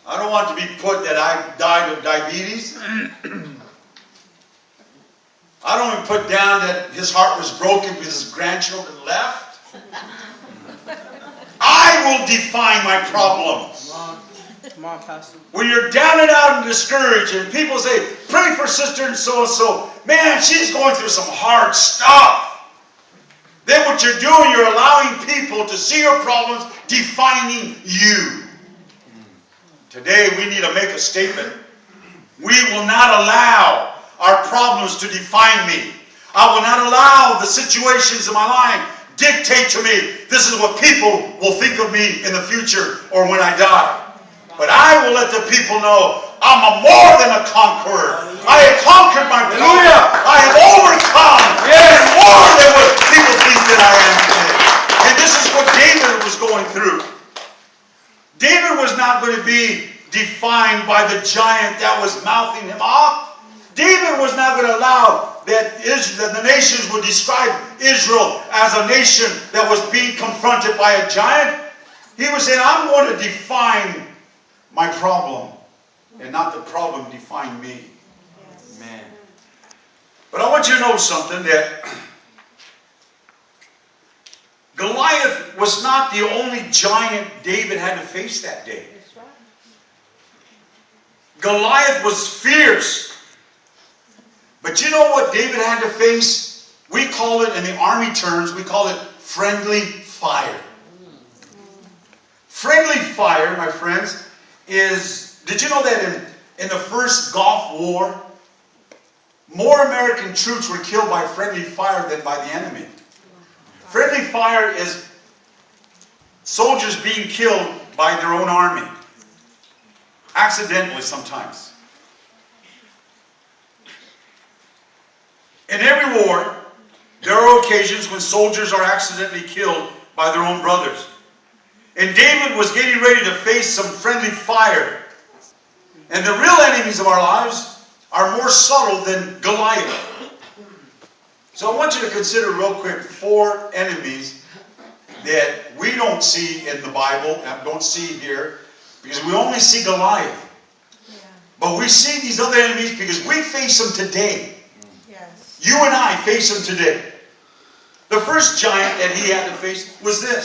I don't want to be put that I died of diabetes. I don't even put down that his heart was broken because his grandchildren left. I will define my problem. Come on, Pastor. When you're down and out and discouraged and people say, pray for sister and so. Man, she's going through some hard stuff. Then what you're doing, you're allowing people to see your problems defining you. Today we need to make a statement. We will not allow our problems to define me. I will not allow the situations in my life dictate to me, this is what people will think of me in the future or when I die. But I will let the people know I'm a more than a conqueror. I have conquered my problem. I have overcome more than what people think that I am today. And this is what David was going through. David was not going to be defined by the giant that was mouthing him off. David was not going to allow that the nations would describe Israel as a nation that was being confronted by a giant. He was saying, I'm going to define my problem and not the problem define me. Amen. But I want you to know something, that Goliath was not the only giant David had to face that day. Goliath was fierce. But you know what David had to face? We call it, in the army terms, we call it friendly fire. Friendly fire, my friends, is, did you know that in the first Gulf War, more American troops were killed by friendly fire than by the enemy? Friendly fire is soldiers being killed by their own army. Accidentally sometimes. In every war, there are occasions when soldiers are accidentally killed by their own brothers. And David was getting ready to face some friendly fire. And the real enemies of our lives are more subtle than Goliath. So I want you to consider real quick 4 enemies that we don't see in the Bible, and don't see here, because we only see Goliath. But we see these other enemies because we face them today. You and I face them today. The first giant that he had to face was this.